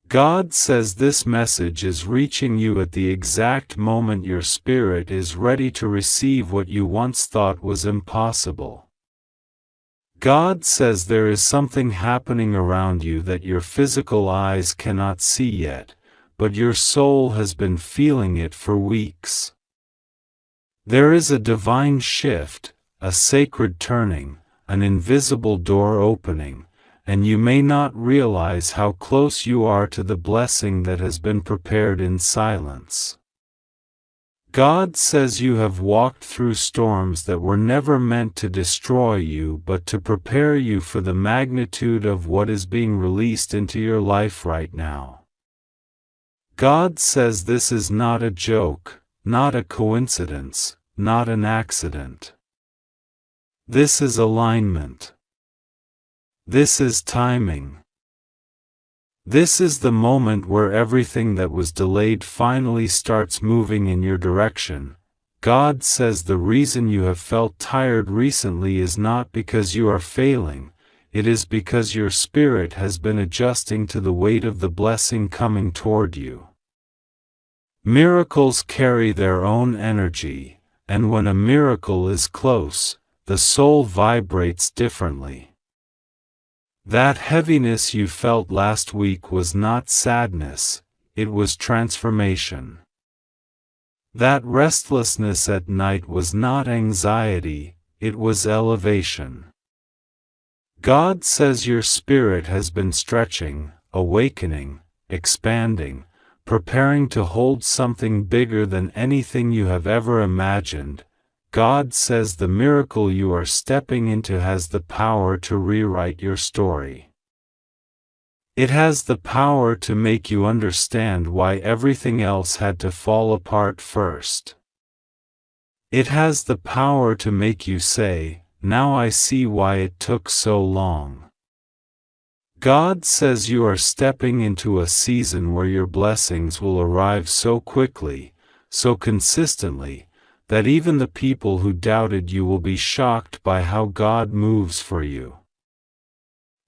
God says this message is reaching you at the exact moment your spirit is ready to receive what you once thought was impossible. God says there is something happening around you that your physical eyes cannot see yet, but your soul has been feeling it for weeks. There is a divine shift, a sacred turning, an invisible door opening, and you may not realize how close you are to the blessing that has been prepared in silence. God says you have walked through storms that were never meant to destroy you but to prepare you for the magnitude of what is being released into your life right now. God says this is not a joke, not a coincidence, not an accident. This is alignment. This is timing. This is the moment where everything that was delayed finally starts moving in your direction. God says the reason you have felt tired recently is not because you are failing, it is because your spirit has been adjusting to the weight of the blessing coming toward you. Miracles carry their own energy, and when a miracle is close, the soul vibrates differently. That heaviness you felt last week was not sadness, it was transformation. That restlessness at night was not anxiety, it was elevation. God says your spirit has been stretching, awakening, expanding, preparing to hold something bigger than anything you have ever imagined. God says the miracle you are stepping into has the power to rewrite your story. It has the power to make you understand why everything else had to fall apart first. It has the power to make you say, "Now I see why it took so long." God says you are stepping into a season where your blessings will arrive so quickly, so consistently, that even the people who doubted you will be shocked by how God moves for you.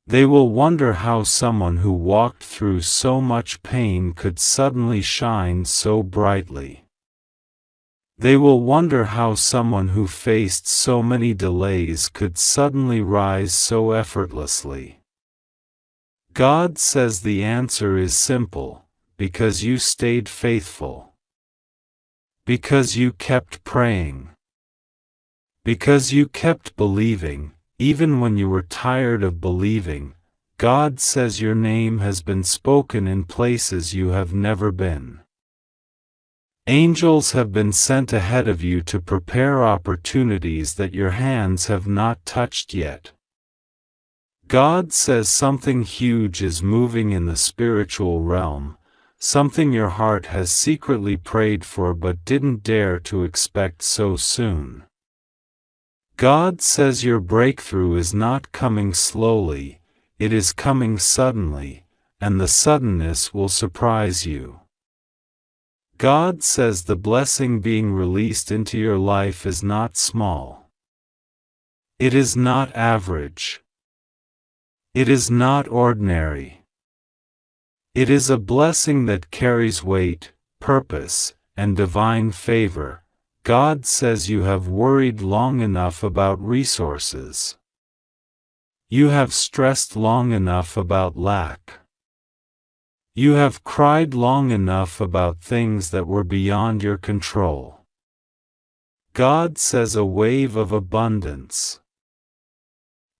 They will wonder how someone who walked through so much pain could suddenly shine so brightly. They will wonder how someone who faced so many delays could suddenly rise so effortlessly. God says the answer is simple, because you stayed faithful. Because you kept praying. Because you kept believing, even when you were tired of believing. God says your name has been spoken in places you have never been. Angels have been sent ahead of you to prepare opportunities that your hands have not touched yet. God says something huge is moving in the spiritual realm, something your heart has secretly prayed for but didn't dare to expect so soon. God says your breakthrough is not coming slowly, it is coming suddenly, and the suddenness will surprise you. God says the blessing being released into your life is not small. It is not average. It is not ordinary. It is a blessing that carries weight, purpose, and divine favor. God says you have worried long enough about resources. You have stressed long enough about lack. You have cried long enough about things that were beyond your control. God says a wave of abundance,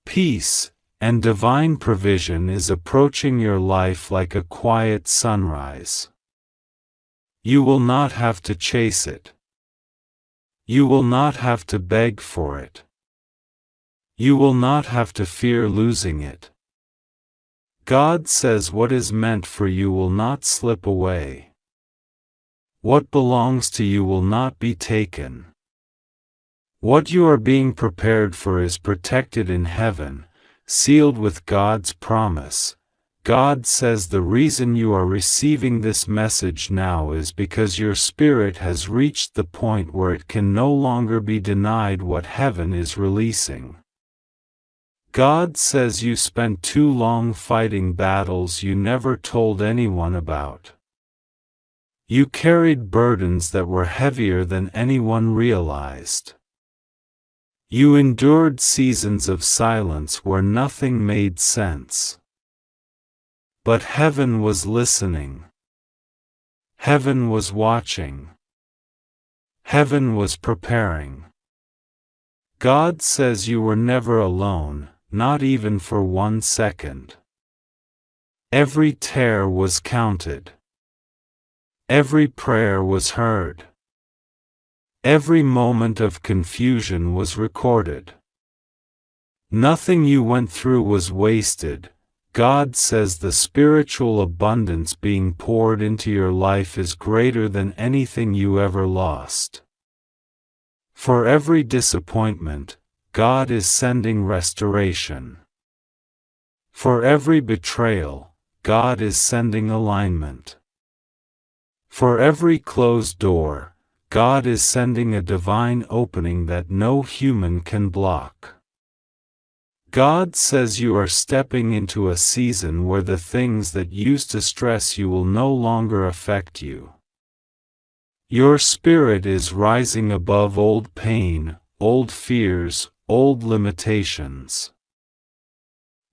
peace, and divine provision is approaching your life like a quiet sunrise. You will not have to chase it. You will not have to beg for it. You will not have to fear losing it. God says what is meant for you will not slip away. What belongs to you will not be taken. What you are being prepared for is protected in heaven, sealed with God's promise. God says the reason you are receiving this message now is because your spirit has reached the point where it can no longer be denied what heaven is releasing. God says you spent too long fighting battles you never told anyone about. You carried burdens that were heavier than anyone realized. You endured seasons of silence where nothing made sense. But heaven was listening. Heaven was watching. Heaven was preparing. God says you were never alone, not even for 1 second. Every tear was counted. Every prayer was heard. Every moment of confusion was recorded. Nothing you went through was wasted. God says the spiritual abundance being poured into your life is greater than anything you ever lost. For every disappointment, God is sending restoration. For every betrayal, God is sending alignment. For every closed door, God is sending a divine opening that no human can block. God says you are stepping into a season where the things that used to stress you will no longer affect you. Your spirit is rising above old pain, old fears, old limitations.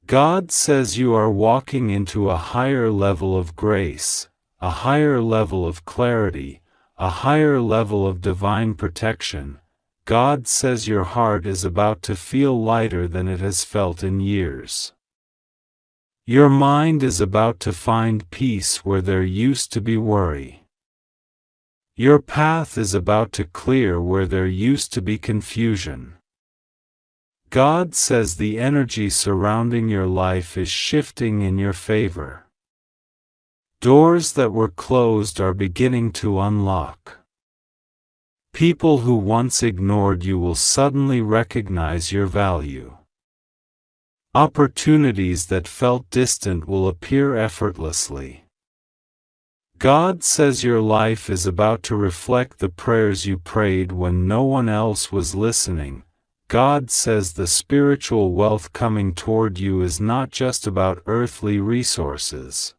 God says you are walking into a higher level of grace, a higher level of clarity, a higher level of divine protection. God says your heart is about to feel lighter than it has felt in years. Your mind is about to find peace where there used to be worry. Your path is about to clear where there used to be confusion. God says the energy surrounding your life is shifting in your favor. Doors that were closed are beginning to unlock. People who once ignored you will suddenly recognize your value. Opportunities that felt distant will appear effortlessly. God says your life is about to reflect the prayers you prayed when no one else was listening. God says the spiritual wealth coming toward you is not just about earthly resources.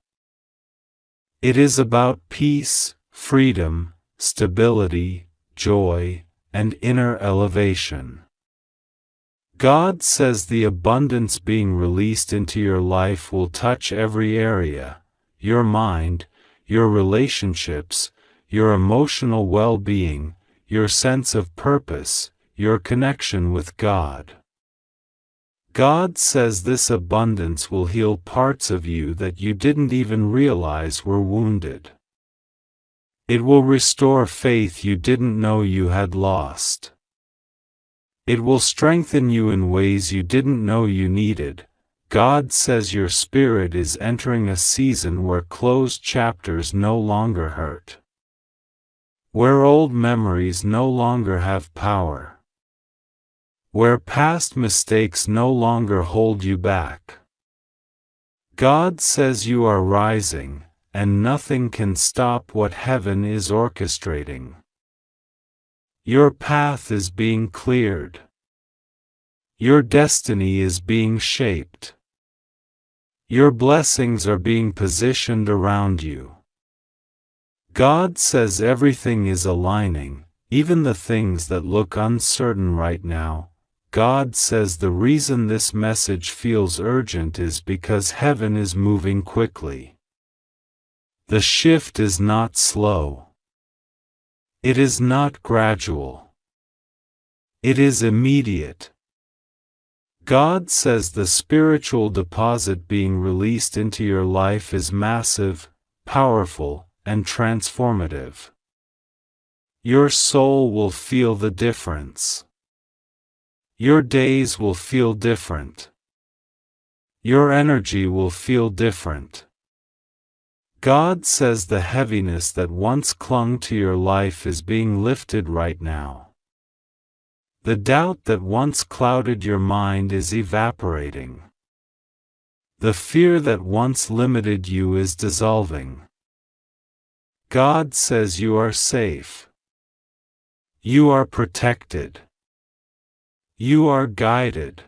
It is about peace, freedom, stability, joy, and inner elevation. God says the abundance being released into your life will touch every area: your mind, your relationships, your emotional well-being, your sense of purpose, your connection with God. God says this abundance will heal parts of you that you didn't even realize were wounded. It will restore faith you didn't know you had lost. It will strengthen you in ways you didn't know you needed. God says your spirit is entering a season where closed chapters no longer hurt. Where old memories no longer have power. Where past mistakes no longer hold you back. God says you are rising, and nothing can stop what heaven is orchestrating. Your path is being cleared. Your destiny is being shaped. Your blessings are being positioned around you. God says everything is aligning, even the things that look uncertain right now. God says the reason this message feels urgent is because heaven is moving quickly. The shift is not slow. It is not gradual. It is immediate. God says the spiritual deposit being released into your life is massive, powerful, and transformative. Your soul will feel the difference. Your days will feel different. Your energy will feel different. God says the heaviness that once clung to your life is being lifted right now. The doubt that once clouded your mind is evaporating. The fear that once limited you is dissolving. God says you are safe. You are protected. You are guided.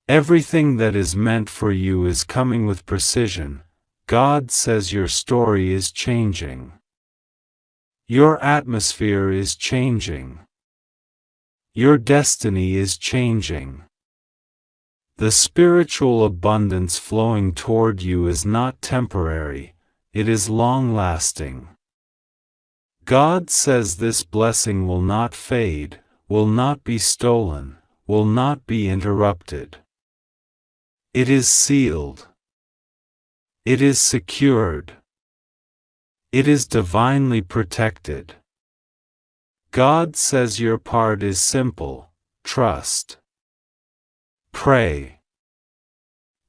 Everything that is meant for you is coming with precision. God says your story is changing. Your atmosphere is changing. Your destiny is changing. The spiritual abundance flowing toward you is not temporary, it is long-lasting. God says this blessing will not fade, will not be stolen, will not be interrupted. It is sealed. It is secured. It is divinely protected. God says your part is simple: trust. Pray.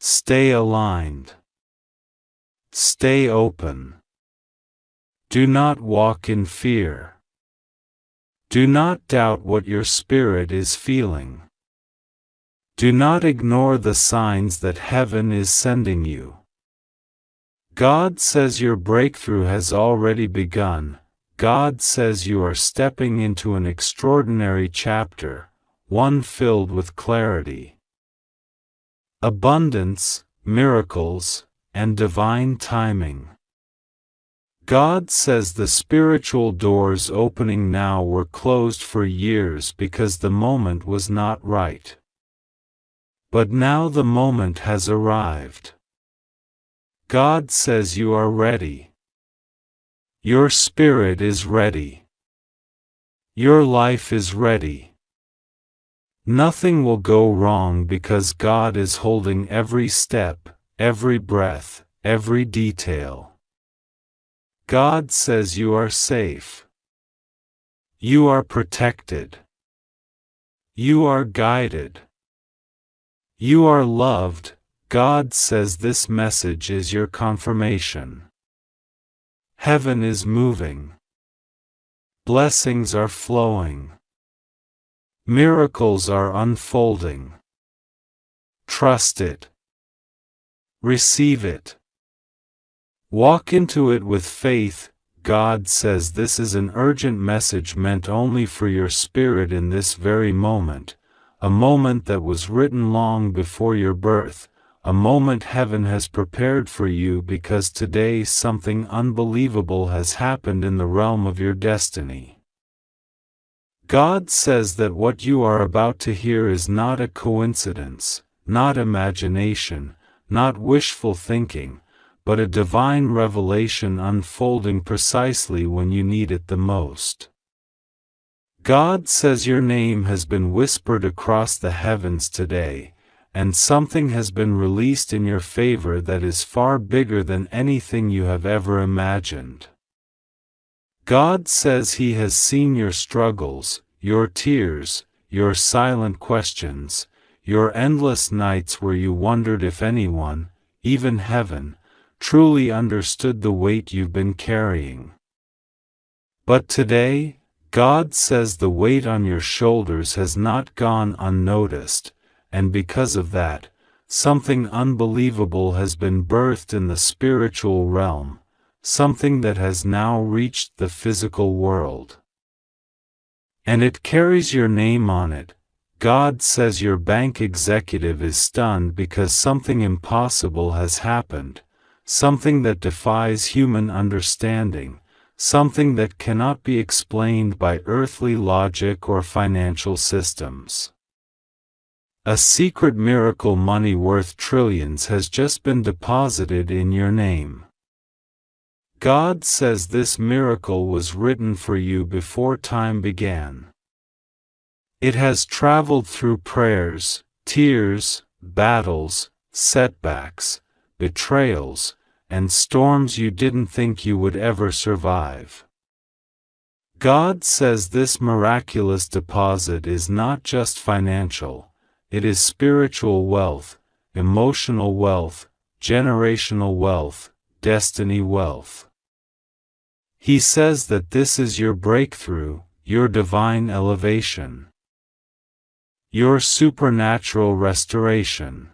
Stay aligned. Stay open. Do not walk in fear. Do not doubt what your spirit is feeling. Do not ignore the signs that heaven is sending you. God says your breakthrough has already begun. God says you are stepping into an extraordinary chapter, one filled with clarity, abundance, miracles, and divine timing. God says the spiritual doors opening now were closed for years because the moment was not right. But now the moment has arrived. God says you are ready. Your spirit is ready. Your life is ready. Nothing will go wrong because God is holding every step, every breath, every detail. God says you are safe. You are protected. You are guided. You are loved. God says this message is your confirmation. Heaven is moving. Blessings are flowing. Miracles are unfolding. Trust it. Receive it. Walk into it with faith. God says this is an urgent message meant only for your spirit in this very moment, a moment that was written long before your birth, a moment heaven has prepared for you because today something unbelievable has happened in the realm of your destiny. God says that what you are about to hear is not a coincidence, not imagination, not wishful thinking, but a divine revelation unfolding precisely when you need it the most. God says your name has been whispered across the heavens today, and something has been released in your favor that is far bigger than anything you have ever imagined. God says He has seen your struggles, your tears, your silent questions, your endless nights where you wondered if anyone, even heaven, truly understood the weight you've been carrying. But today, God says the weight on your shoulders has not gone unnoticed, and because of that, something unbelievable has been birthed in the spiritual realm, something that has now reached the physical world. And it carries your name on it. God says your bank executive is stunned because something impossible has happened, something that defies human understanding, something that cannot be explained by earthly logic or financial systems. A secret miracle money worth trillions has just been deposited in your name. God says this miracle was written for you before time began. It has traveled through prayers, tears, battles, setbacks, betrayals, and storms you didn't think you would ever survive. God says this miraculous deposit is not just financial, it is spiritual wealth, emotional wealth, generational wealth, destiny wealth. He says that this is your breakthrough, your divine elevation, your supernatural restoration.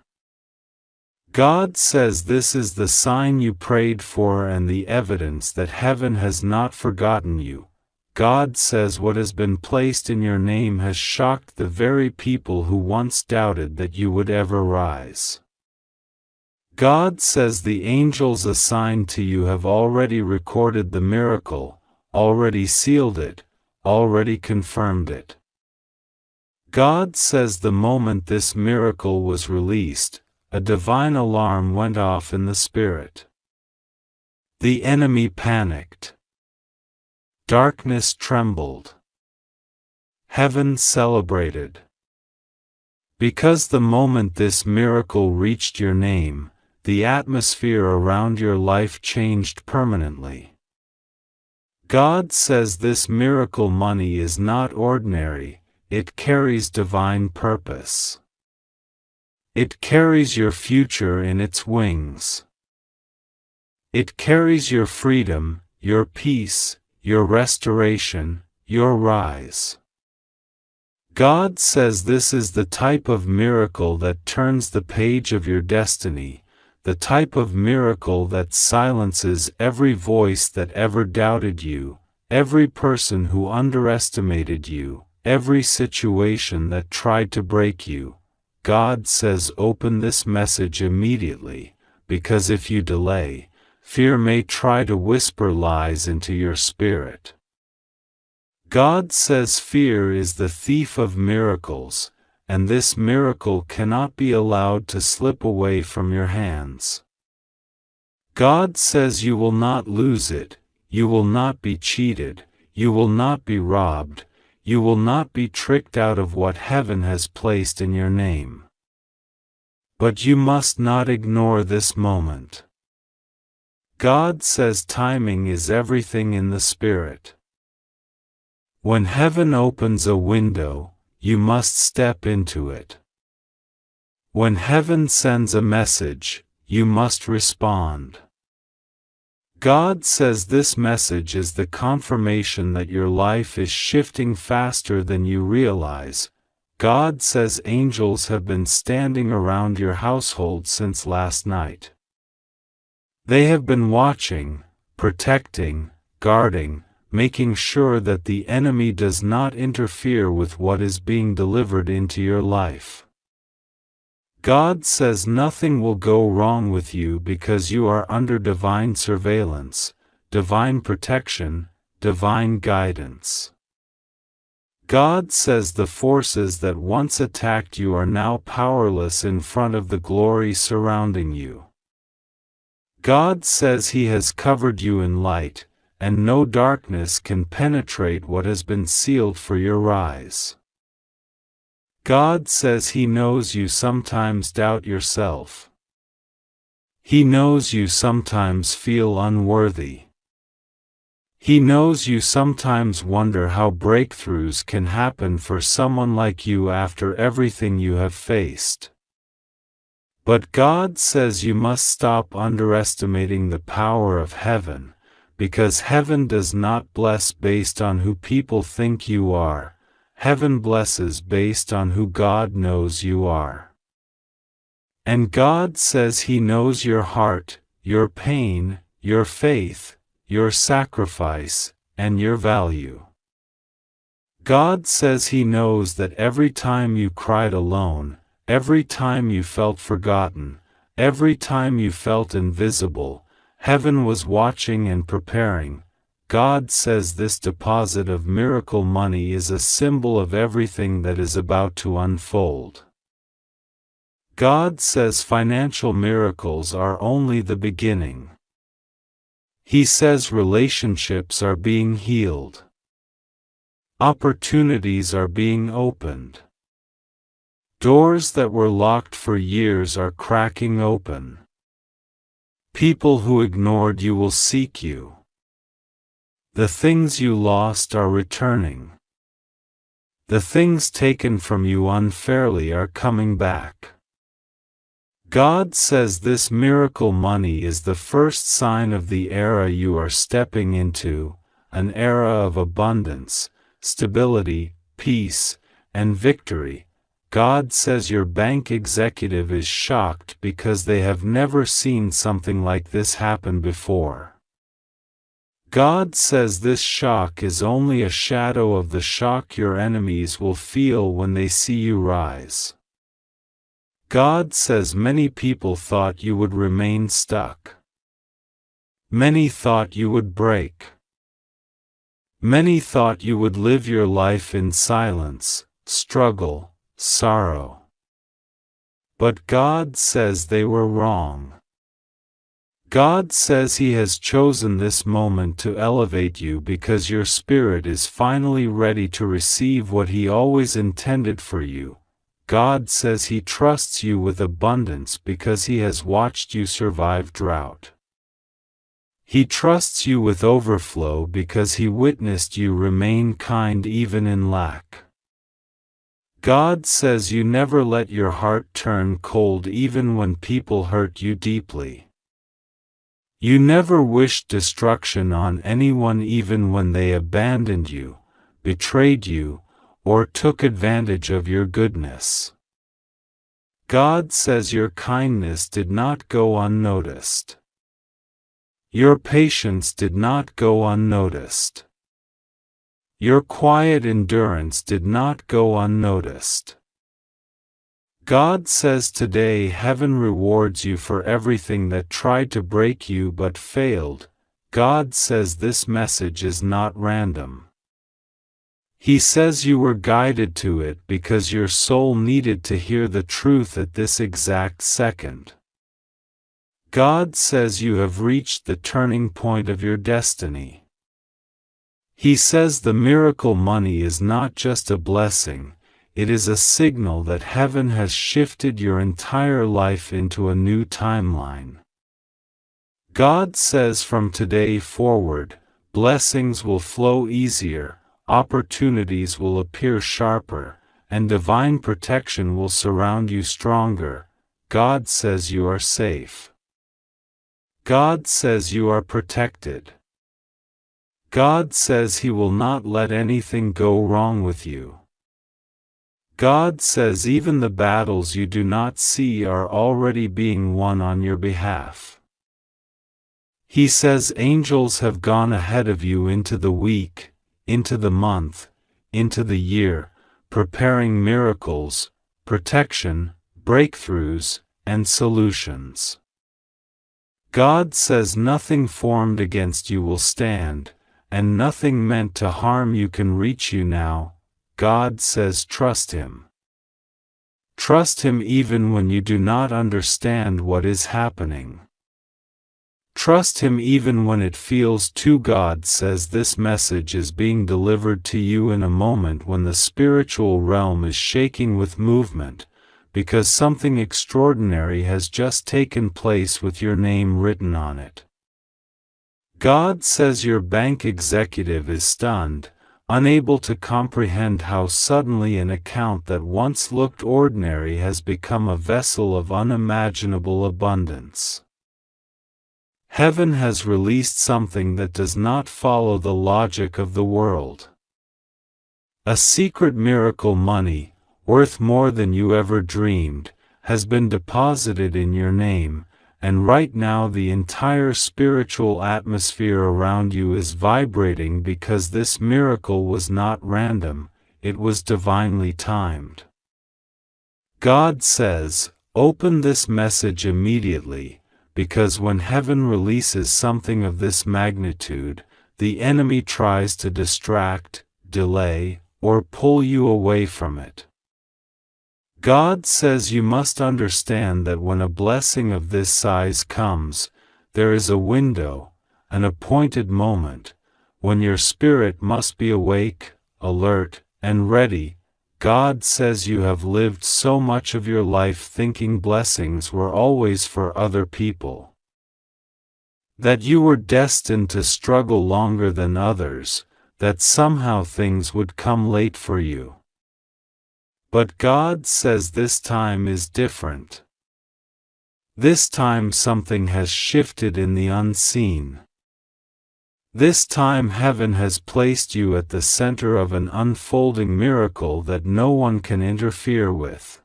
God says this is the sign you prayed for and the evidence that heaven has not forgotten you. God says what has been placed in your name has shocked the very people who once doubted that you would ever rise. God says the angels assigned to you have already recorded the miracle, already sealed it, already confirmed it. God says the moment this miracle was released, a divine alarm went off in the spirit. The enemy panicked. Darkness trembled. Heaven celebrated. Because the moment this miracle reached your name, the atmosphere around your life changed permanently. God says this miracle money is not ordinary, it carries divine purpose. It carries your future in its wings. It carries your freedom, your peace, your restoration, your rise. God says this is the type of miracle that turns the page of your destiny, the type of miracle that silences every voice that ever doubted you, every person who underestimated you, every situation that tried to break you. God says open this message immediately, because if you delay, fear may try to whisper lies into your spirit. God says fear is the thief of miracles, and this miracle cannot be allowed to slip away from your hands. God says you will not lose it, you will not be cheated, you will not be robbed, you will not be tricked out of what heaven has placed in your name. But you must not ignore this moment. God says timing is everything in the spirit. When heaven opens a window, you must step into it. When heaven sends a message, you must respond. God says this message is the confirmation that your life is shifting faster than you realize. God says angels have been standing around your household since last night. They have been watching, protecting, guarding, making sure that the enemy does not interfere with what is being delivered into your life. God says nothing will go wrong with you because you are under divine surveillance, divine protection, divine guidance. God says the forces that once attacked you are now powerless in front of the glory surrounding you. God says He has covered you in light, and no darkness can penetrate what has been sealed for your rise. God says He knows you sometimes doubt yourself. He knows you sometimes feel unworthy. He knows you sometimes wonder how breakthroughs can happen for someone like you after everything you have faced. But God says you must stop underestimating the power of heaven, because heaven does not bless based on who people think you are, heaven blesses based on who God knows you are. And God says He knows your heart, your pain, your faith, your sacrifice, and your value. God says He knows that every time you cried alone, every time you felt forgotten, every time you felt invisible, heaven was watching and preparing. God says this deposit of miracle money is a symbol of everything that is about to unfold. God says financial miracles are only the beginning. He says relationships are being healed. Opportunities are being opened. Doors that were locked for years are cracking open. People who ignored you will seek you. The things you lost are returning. The things taken from you unfairly are coming back. God says this miracle money is the first sign of the era you are stepping into, an era of abundance, stability, peace, and victory. God says your bank executive is shocked because they have never seen something like this happen before. God says this shock is only a shadow of the shock your enemies will feel when they see you rise. God says many people thought you would remain stuck. Many thought you would break. Many thought you would live your life in silence, struggle, sorrow. But God says they were wrong. God says He has chosen this moment to elevate you because your spirit is finally ready to receive what He always intended for you. God says He trusts you with abundance because He has watched you survive drought. He trusts you with overflow because He witnessed you remain kind even in lack. God says you never let your heart turn cold even when people hurt you deeply. You never wished destruction on anyone even when they abandoned you, betrayed you, or took advantage of your goodness. God says your kindness did not go unnoticed. Your patience did not go unnoticed. Your quiet endurance did not go unnoticed. God says today heaven rewards you for everything that tried to break you but failed. God says this message is not random. He says you were guided to it because your soul needed to hear the truth at this exact second. God says you have reached the turning point of your destiny. He says the miracle money is not just a blessing. It is a signal that heaven has shifted your entire life into a new timeline. God says from today forward, blessings will flow easier, opportunities will appear sharper, and divine protection will surround you stronger. God says you are safe. God says you are protected. God says He will not let anything go wrong with you. God says even the battles you do not see are already being won on your behalf. He says angels have gone ahead of you into the week, into the month, into the year, preparing miracles, protection, breakthroughs, and solutions. God says nothing formed against you will stand, and nothing meant to harm you can reach you now. God says trust Him. Trust Him even when you do not understand what is happening. Trust Him even when it feels too. God says this message is being delivered to you in a moment when the spiritual realm is shaking with movement, because something extraordinary has just taken place with your name written on it. God says your bank executive is stunned, unable to comprehend how suddenly an account that once looked ordinary has become a vessel of unimaginable abundance. Heaven has released something that does not follow the logic of the world. A secret miracle money, worth more than you ever dreamed, has been deposited in your name, and right now the entire spiritual atmosphere around you is vibrating because this miracle was not random, it was divinely timed. God says, open this message immediately, because when heaven releases something of this magnitude, the enemy tries to distract, delay, or pull you away from it. God says you must understand that when a blessing of this size comes, there is a window, an appointed moment, when your spirit must be awake, alert, and ready. God says you have lived so much of your life thinking blessings were always for other people, that you were destined to struggle longer than others, that somehow things would come late for you. But God says this time is different. This time something has shifted in the unseen. This time heaven has placed you at the center of an unfolding miracle that no one can interfere with.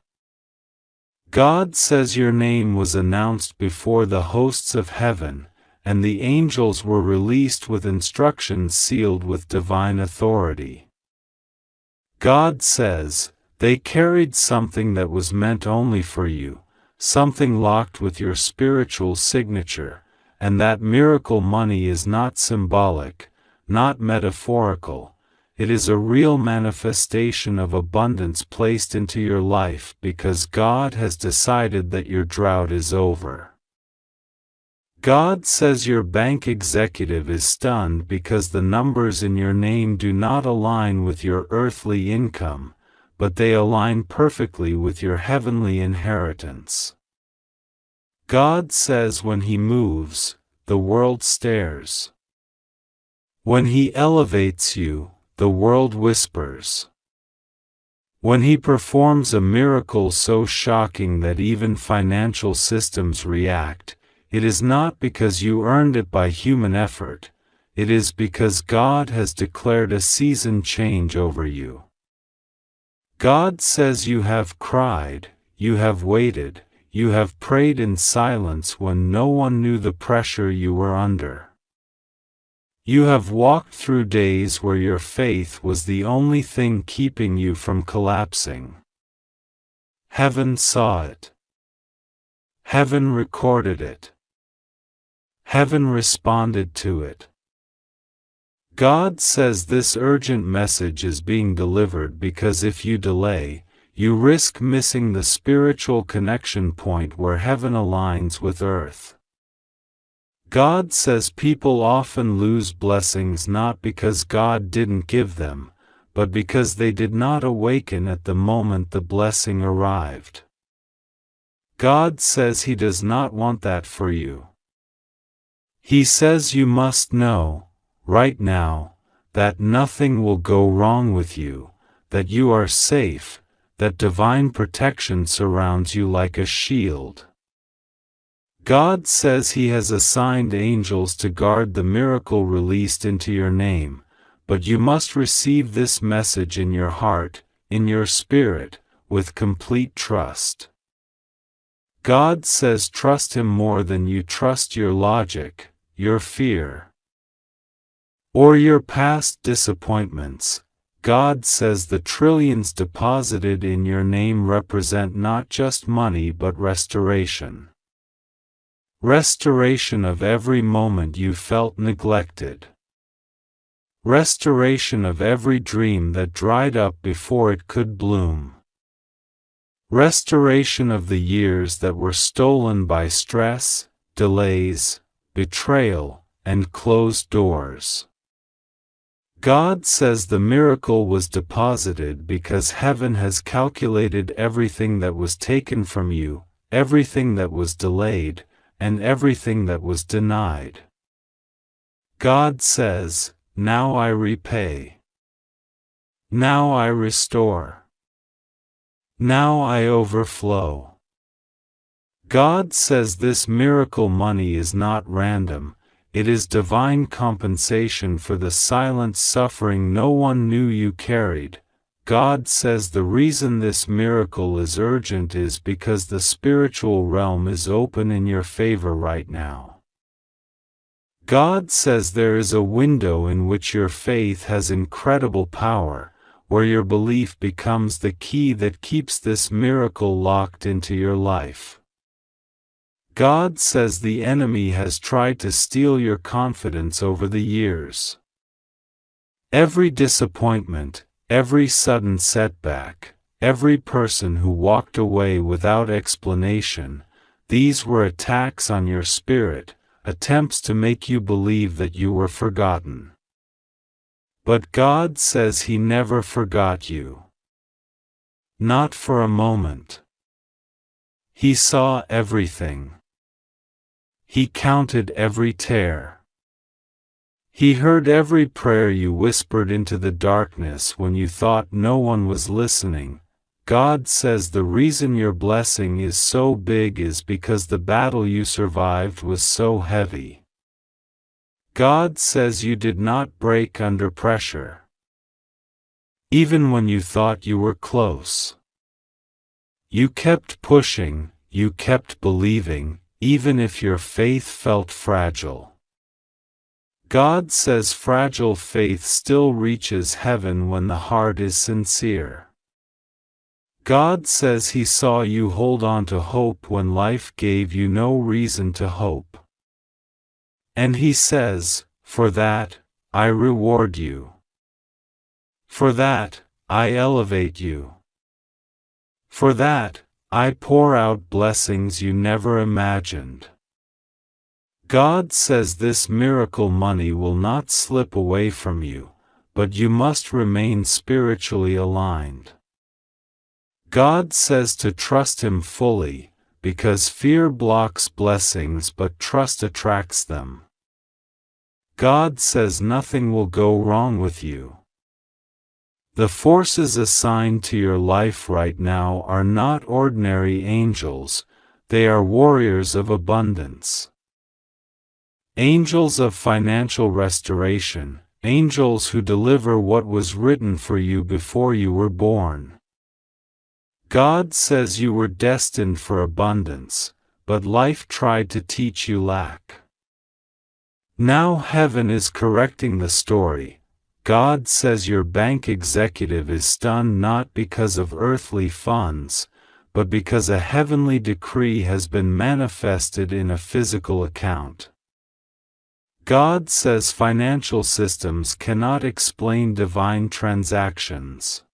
God says your name was announced before the hosts of heaven, and the angels were released with instructions sealed with divine authority. God says, they carried something that was meant only for you, something locked with your spiritual signature, and that miracle money is not symbolic, not metaphorical. It is a real manifestation of abundance placed into your life because God has decided that your drought is over. God says your bank executive is stunned because the numbers in your name do not align with your earthly income, but they align perfectly with your heavenly inheritance. God says when He moves, the world stares. When He elevates you, the world whispers. When He performs a miracle so shocking that even financial systems react, it is not because you earned it by human effort, it is because God has declared a season change over you. God says you have cried, you have waited, you have prayed in silence when no one knew the pressure you were under. You have walked through days where your faith was the only thing keeping you from collapsing. Heaven saw it. Heaven recorded it. Heaven responded to it. God says this urgent message is being delivered because if you delay, you risk missing the spiritual connection point where heaven aligns with earth. God says people often lose blessings not because God didn't give them, but because they did not awaken at the moment the blessing arrived. God says He does not want that for you. He says you must know, right now, that nothing will go wrong with you, that you are safe, that divine protection surrounds you like a shield. God says He has assigned angels to guard the miracle released into your name, but you must receive this message in your heart, in your spirit, with complete trust. God says trust Him more than you trust your logic, your fear, or your past disappointments. God says the trillions deposited in your name represent not just money but restoration. Restoration of every moment you felt neglected. Restoration of every dream that dried up before it could bloom. Restoration of the years that were stolen by stress, delays, betrayal, and closed doors. God says the miracle was deposited because heaven has calculated everything that was taken from you, everything that was delayed, and everything that was denied. God says, now I repay. Now I restore. Now I overflow. God says this miracle money is not random, it is divine compensation for the silent suffering no one knew you carried. God says the reason this miracle is urgent is because the spiritual realm is open in your favor right now. God says there is a window in which your faith has incredible power, where your belief becomes the key that keeps this miracle locked into your life. God says the enemy has tried to steal your confidence over the years. Every disappointment, every sudden setback, every person who walked away without explanation, these were attacks on your spirit, attempts to make you believe that you were forgotten. But God says He never forgot you. Not for a moment. He saw everything. He counted every tear. He heard every prayer you whispered into the darkness when you thought no one was listening. God says the reason your blessing is so big is because the battle you survived was so heavy. God says you did not break under pressure. Even when you thought you were close. You kept pushing, you kept believing, even if your faith felt fragile. God says fragile faith still reaches heaven when the heart is sincere. God says He saw you hold on to hope when life gave you no reason to hope. And He says, for that, I reward you. For that, I elevate you. For that, I pour out blessings you never imagined. God says this miracle money will not slip away from you, but you must remain spiritually aligned. God says to trust Him fully, because fear blocks blessings but trust attracts them. God says nothing will go wrong with you. The forces assigned to your life right now are not ordinary angels, they are warriors of abundance. Angels of financial restoration, angels who deliver what was written for you before you were born. God says you were destined for abundance, but life tried to teach you lack. Now heaven is correcting the story. God says your bank executive is stunned not because of earthly funds, but because a heavenly decree has been manifested in a physical account. God says financial systems cannot explain divine transactions.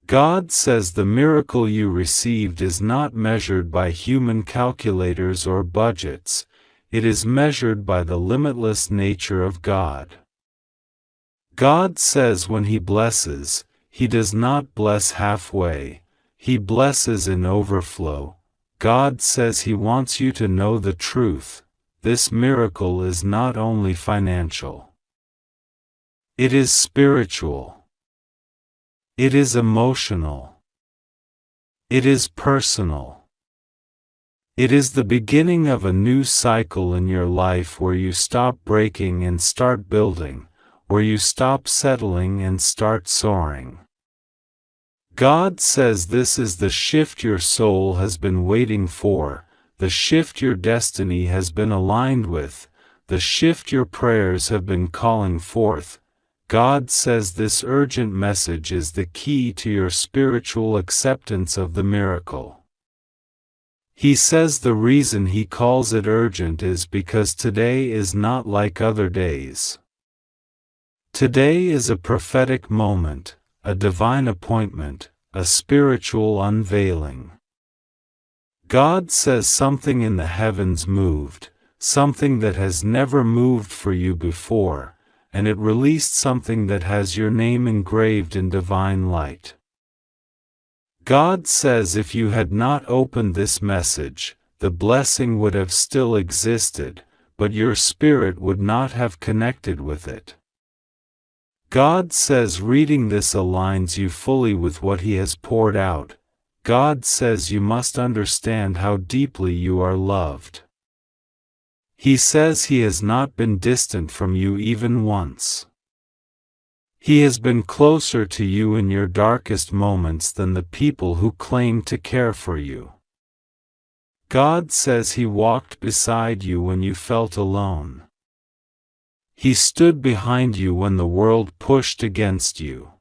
God says the miracle you received is not measured by human calculators or budgets, it is measured by the limitless nature of God. God says when He blesses, He does not bless halfway, He blesses in overflow. God says He wants you to know the truth. This miracle is not only financial. It is spiritual. It is emotional. It is personal. It is the beginning of a new cycle in your life where you stop breaking and start building, where you stop settling and start soaring. God says this is the shift your soul has been waiting for, the shift your destiny has been aligned with, the shift your prayers have been calling forth. God says this urgent message is the key to your spiritual acceptance of the miracle. He says the reason He calls it urgent is because today is not like other days. Today is a prophetic moment, a divine appointment, a spiritual unveiling. God says something in the heavens moved, something that has never moved for you before, and it released something that has your name engraved in divine light. God says if you had not opened this message, the blessing would have still existed, but your spirit would not have connected with it. God says reading this aligns you fully with what He has poured out. God says you must understand how deeply you are loved. He says He has not been distant from you even once. He has been closer to you in your darkest moments than the people who claim to care for you. God says He walked beside you when you felt alone. He stood behind you when the world pushed against you.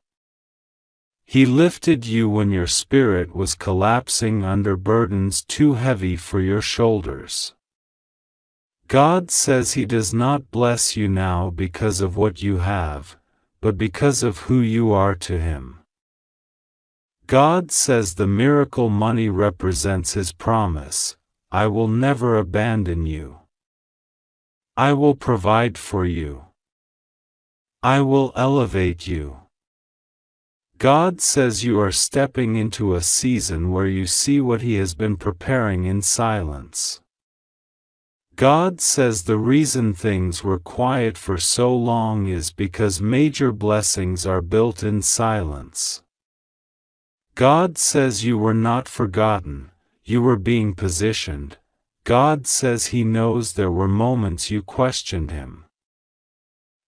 He lifted you when your spirit was collapsing under burdens too heavy for your shoulders. God says He does not bless you now because of what you have, but because of who you are to Him. God says the miracle money represents His promise, I will never abandon you. I will provide for you. I will elevate you. God says you are stepping into a season where you see what He has been preparing in silence. God says the reason things were quiet for so long is because major blessings are built in silence. God says you were not forgotten, you were being positioned. God says He knows there were moments you questioned Him.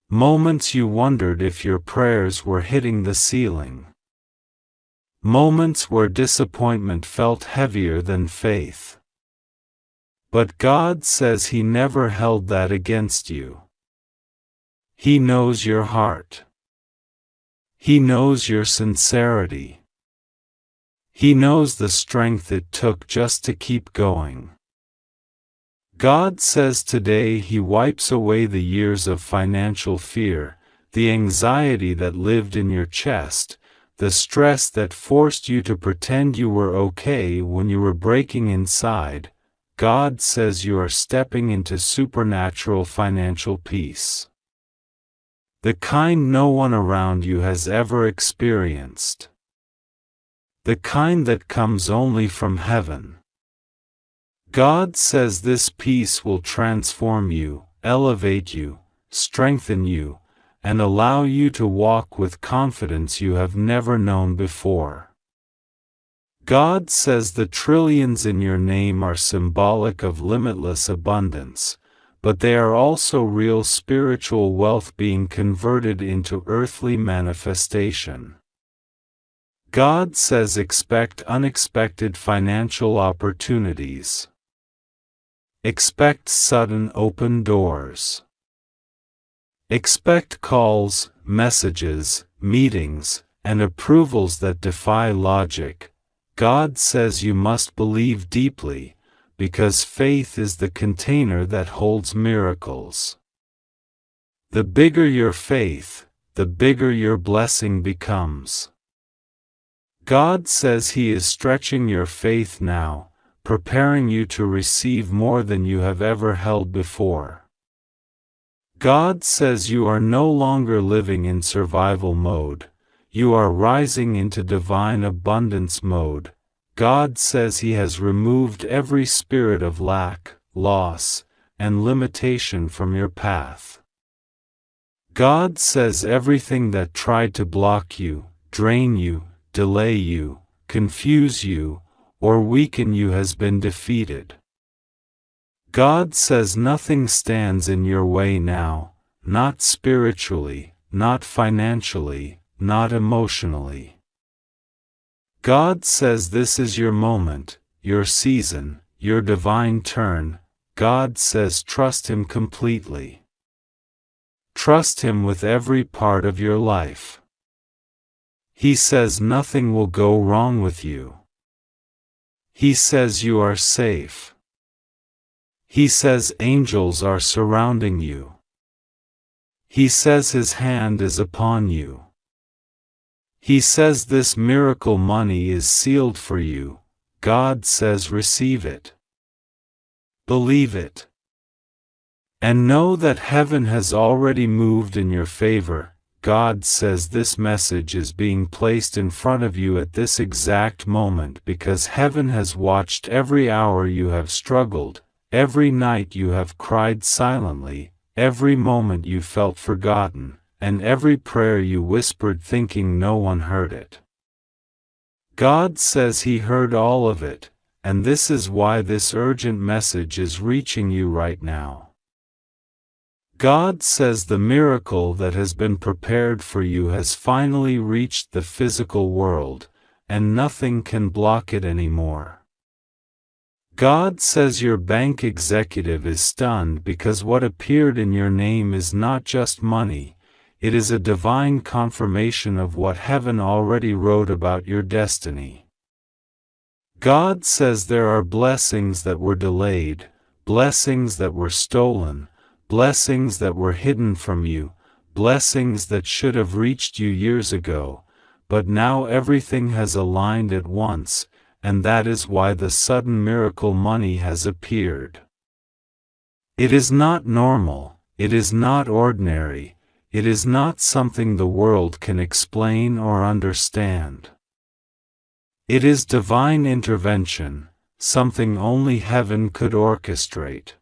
Moments you wondered if your prayers were hitting the ceiling. Moments where disappointment felt heavier than faith. But God says He never held that against you. He knows your heart. He knows your sincerity. He knows the strength it took just to keep going. God says today He wipes away the years of financial fear, the anxiety that lived in your chest, the stress that forced you to pretend you were okay when you were breaking inside. God says you are stepping into supernatural financial peace. The kind no one around you has ever experienced. The kind that comes only from heaven. God says this peace will transform you, elevate you, strengthen you, and allow you to walk with confidence you have never known before. God says the trillions in your name are symbolic of limitless abundance, but they are also real spiritual wealth being converted into earthly manifestation. God says expect unexpected financial opportunities. Expect sudden open doors. Expect calls, messages, meetings, and approvals that defy logic. God says you must believe deeply, because faith is the container that holds miracles. The bigger your faith, the bigger your blessing becomes. God says He is stretching your faith now, preparing you to receive more than you have ever held before. God says you are no longer living in survival mode, you are rising into divine abundance mode. God says He has removed every spirit of lack, loss, and limitation from your path. God says everything that tried to block you, drain you, delay you, confuse you, or weaken you has been defeated. God says nothing stands in your way now, not spiritually, not financially, not emotionally. God says this is your moment, your season, your divine turn. God says trust Him completely. Trust Him with every part of your life. He says nothing will go wrong with you. He says you are safe. He says angels are surrounding you. He says His hand is upon you. He says this miracle money is sealed for you. God says receive it. Believe it. And know that heaven has already moved in your favor. God says this message is being placed in front of you at this exact moment because heaven has watched every hour you have struggled, every night you have cried silently, every moment you felt forgotten, and every prayer you whispered thinking no one heard it. God says He heard all of it, and this is why this urgent message is reaching you right now. God says the miracle that has been prepared for you has finally reached the physical world, and nothing can block it anymore. God says your bank executive is stunned because what appeared in your name is not just money, it is a divine confirmation of what heaven already wrote about your destiny. God says there are blessings that were delayed, blessings that were stolen, blessings that were hidden from you, blessings that should have reached you years ago, but now everything has aligned at once, and that is why the sudden miracle money has appeared. It is not normal, it is not ordinary, it is not something the world can explain or understand. It is divine intervention, something only heaven could orchestrate.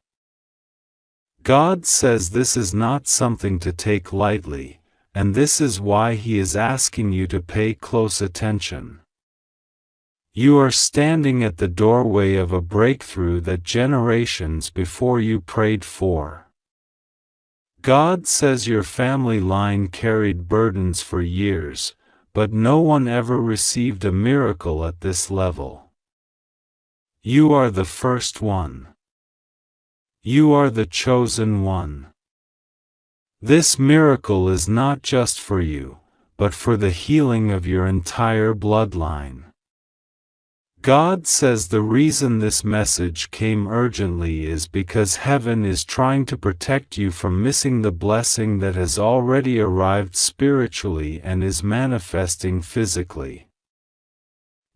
God says this is not something to take lightly, and this is why He is asking you to pay close attention. You are standing at the doorway of a breakthrough that generations before you prayed for. God says your family line carried burdens for years, but no one ever received a miracle at this level. You are the first one. You are the chosen one. This miracle is not just for you, but for the healing of your entire bloodline. God says the reason this message came urgently is because heaven is trying to protect you from missing the blessing that has already arrived spiritually and is manifesting physically.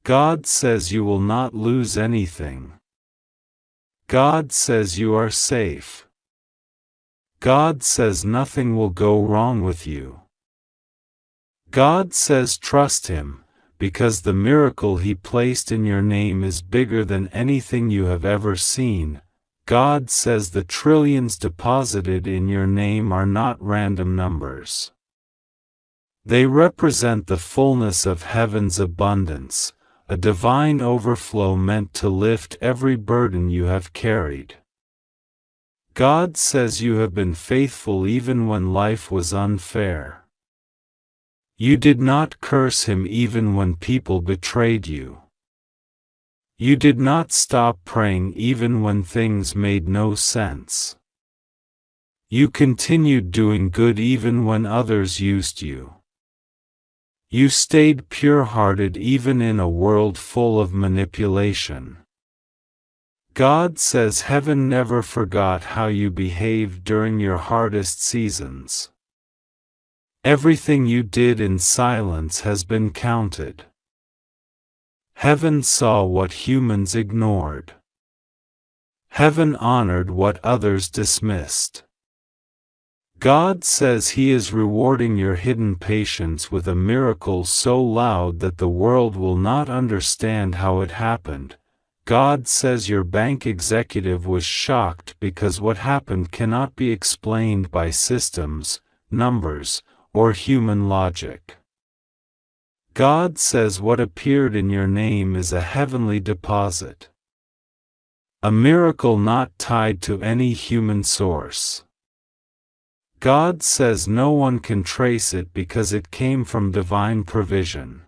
God says you will not lose anything. God says you are safe. God says nothing will go wrong with you. God says trust Him, because the miracle He placed in your name is bigger than anything you have ever seen. God says the trillions deposited in your name are not random numbers. They represent the fullness of heaven's abundance, a divine overflow meant to lift every burden you have carried. God says you have been faithful even when life was unfair. You did not curse Him even when people betrayed you. You did not stop praying even when things made no sense. You continued doing good even when others used you. You stayed pure-hearted even in a world full of manipulation. God says heaven never forgot how you behaved during your hardest seasons. Everything you did in silence has been counted. Heaven saw what humans ignored. Heaven honored what others dismissed. God says He is rewarding your hidden patience with a miracle so loud that the world will not understand how it happened. God says your bank executive was shocked because what happened cannot be explained by systems, numbers, or human logic. God says what appeared in your name is a heavenly deposit. A miracle not tied to any human source. God says no one can trace it because it came from divine provision.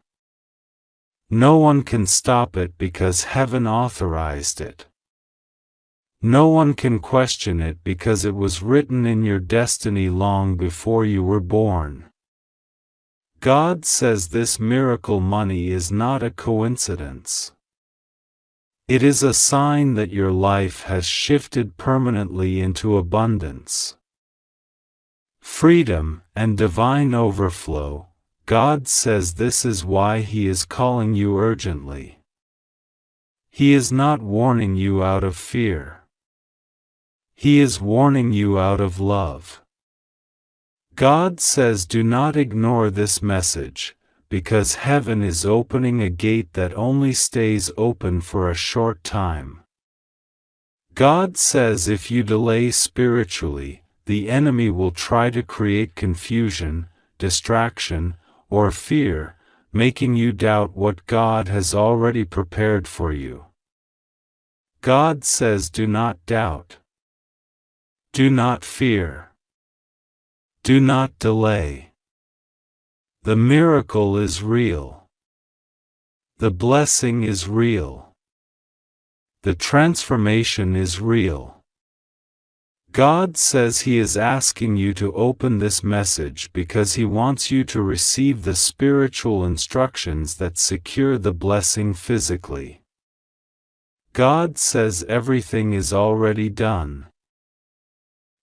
No one can stop it because heaven authorized it. No one can question it because it was written in your destiny long before you were born. God says this miracle money is not a coincidence. It is a sign that your life has shifted permanently into abundance, freedom, and divine overflow. God says this is why He is calling you urgently. He is not warning you out of fear. He is warning you out of love. God says do not ignore this message, because heaven is opening a gate that only stays open for a short time. God says if you delay spiritually, the enemy will try to create confusion, distraction, or fear, making you doubt what God has already prepared for you. God says do not doubt. Do not fear. Do not delay. The miracle is real. The blessing is real. The transformation is real. God says He is asking you to open this message because He wants you to receive the spiritual instructions that secure the blessing physically. God says everything is already done.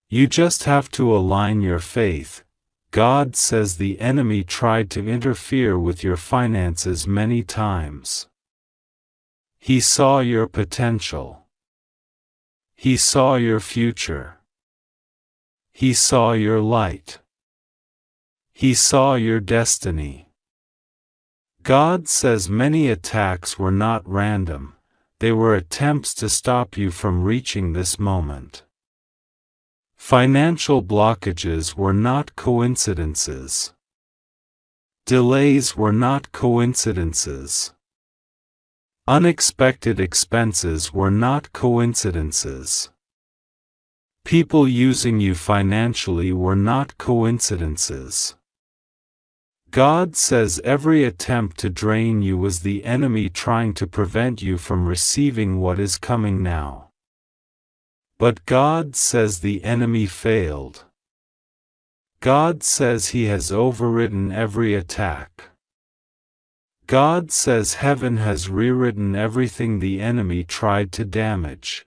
You just have to align your faith. God says the enemy tried to interfere with your finances many times. He saw your potential. He saw your future. He saw your light. He saw your destiny. God says many attacks were not random, they were attempts to stop you from reaching this moment. Financial blockages were not coincidences. Delays were not coincidences. Unexpected expenses were not coincidences. People using you financially were not coincidences. God says every attempt to drain you was the enemy trying to prevent you from receiving what is coming now. But God says the enemy failed. God says He has overridden every attack. God says heaven has rewritten everything the enemy tried to damage.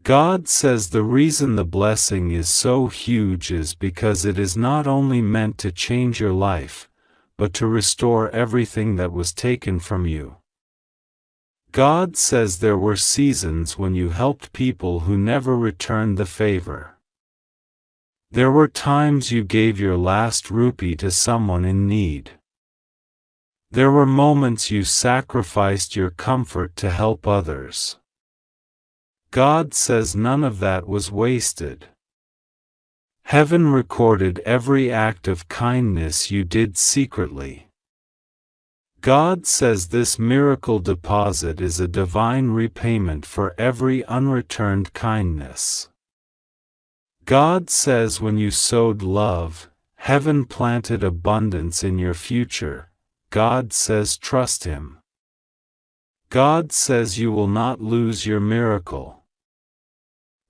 God says the reason the blessing is so huge is because it is not only meant to change your life, but to restore everything that was taken from you. God says there were seasons when you helped people who never returned the favor. There were times you gave your last rupee to someone in need. There were moments you sacrificed your comfort to help others. God says none of that was wasted. Heaven recorded every act of kindness you did secretly. God says this miracle deposit is a divine repayment for every unreturned kindness. God says when you sowed love, heaven planted abundance in your future. God says trust Him. God says you will not lose your miracle.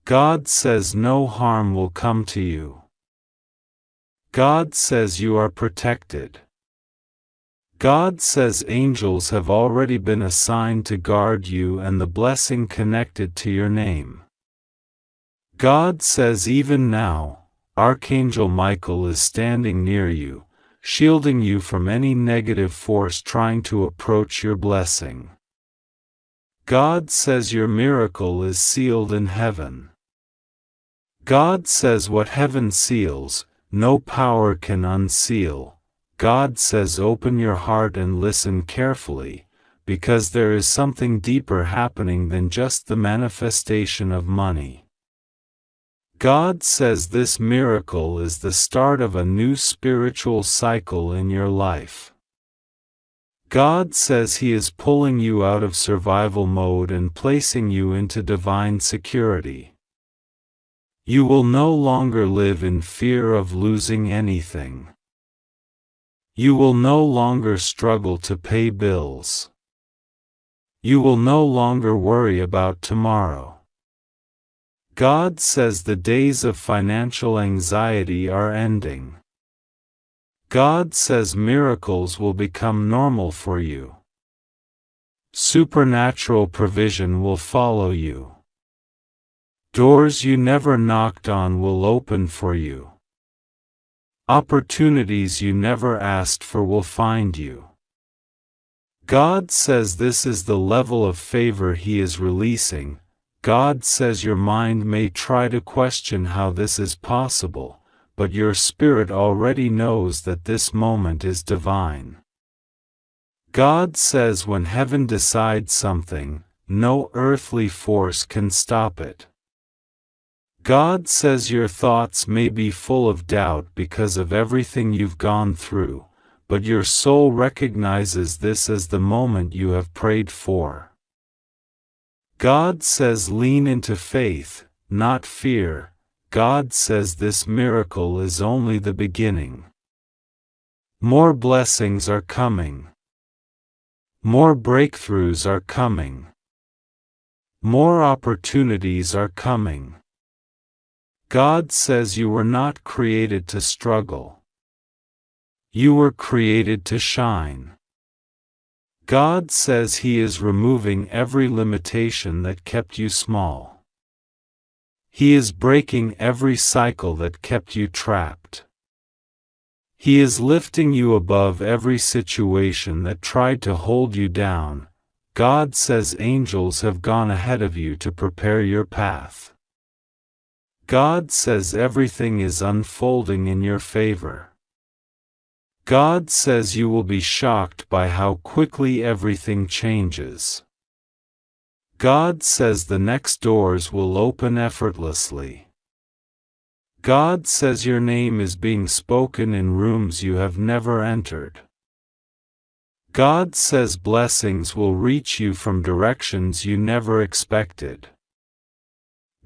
God says no harm will come to you. God says you are protected. God says angels have already been assigned to guard you and the blessing connected to your name. God says even now, Archangel Michael is standing near you, shielding you from any negative force trying to approach your blessing. God says your miracle is sealed in heaven. God says what heaven seals, no power can unseal. God says open your heart and listen carefully, because there is something deeper happening than just the manifestation of money. God says this miracle is the start of a new spiritual cycle in your life. God says He is pulling you out of survival mode and placing you into divine security. You will no longer live in fear of losing anything. You will no longer struggle to pay bills. You will no longer worry about tomorrow. God says the days of financial anxiety are ending. God says miracles will become normal for you. Supernatural provision will follow you. Doors you never knocked on will open for you. Opportunities you never asked for will find you. God says this is the level of favor He is releasing. God says your mind may try to question how this is possible, but your spirit already knows that this moment is divine. God says when heaven decides something, no earthly force can stop it. God says your thoughts may be full of doubt because of everything you've gone through, but your soul recognizes this as the moment you have prayed for. God says lean into faith, not fear. God says this miracle is only the beginning. More blessings are coming. More breakthroughs are coming. More opportunities are coming. God says you were not created to struggle. You were created to shine. God says He is removing every limitation that kept you small. He is breaking every cycle that kept you trapped. He is lifting you above every situation that tried to hold you down. God says angels have gone ahead of you to prepare your path. God says everything is unfolding in your favor. God says you will be shocked by how quickly everything changes. God says the next doors will open effortlessly. God says your name is being spoken in rooms you have never entered. God says blessings will reach you from directions you never expected.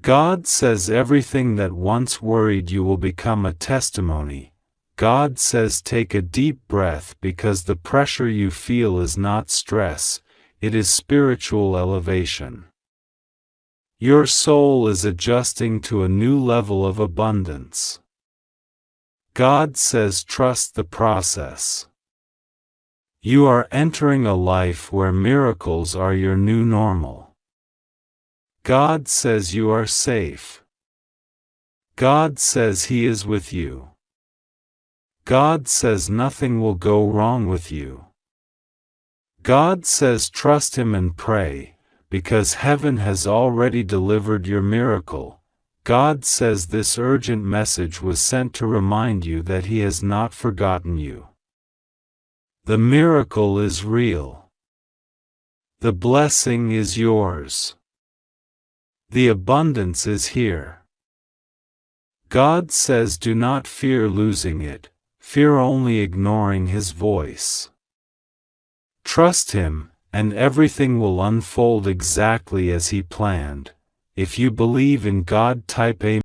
God says everything that once worried you will become a testimony. God says take a deep breath because the pressure you feel is not stress, it is spiritual elevation. Your soul is adjusting to a new level of abundance. God says trust the process. You are entering a life where miracles are your new normal. God says you are safe. God says He is with you. God says nothing will go wrong with you. God says trust Him and pray, because heaven has already delivered your miracle. God says this urgent message was sent to remind you that He has not forgotten you. The miracle is real. The blessing is yours. The abundance is here. God says do not fear losing it, fear only ignoring His voice. Trust Him, and everything will unfold exactly as He planned. If you believe in God, type Amen.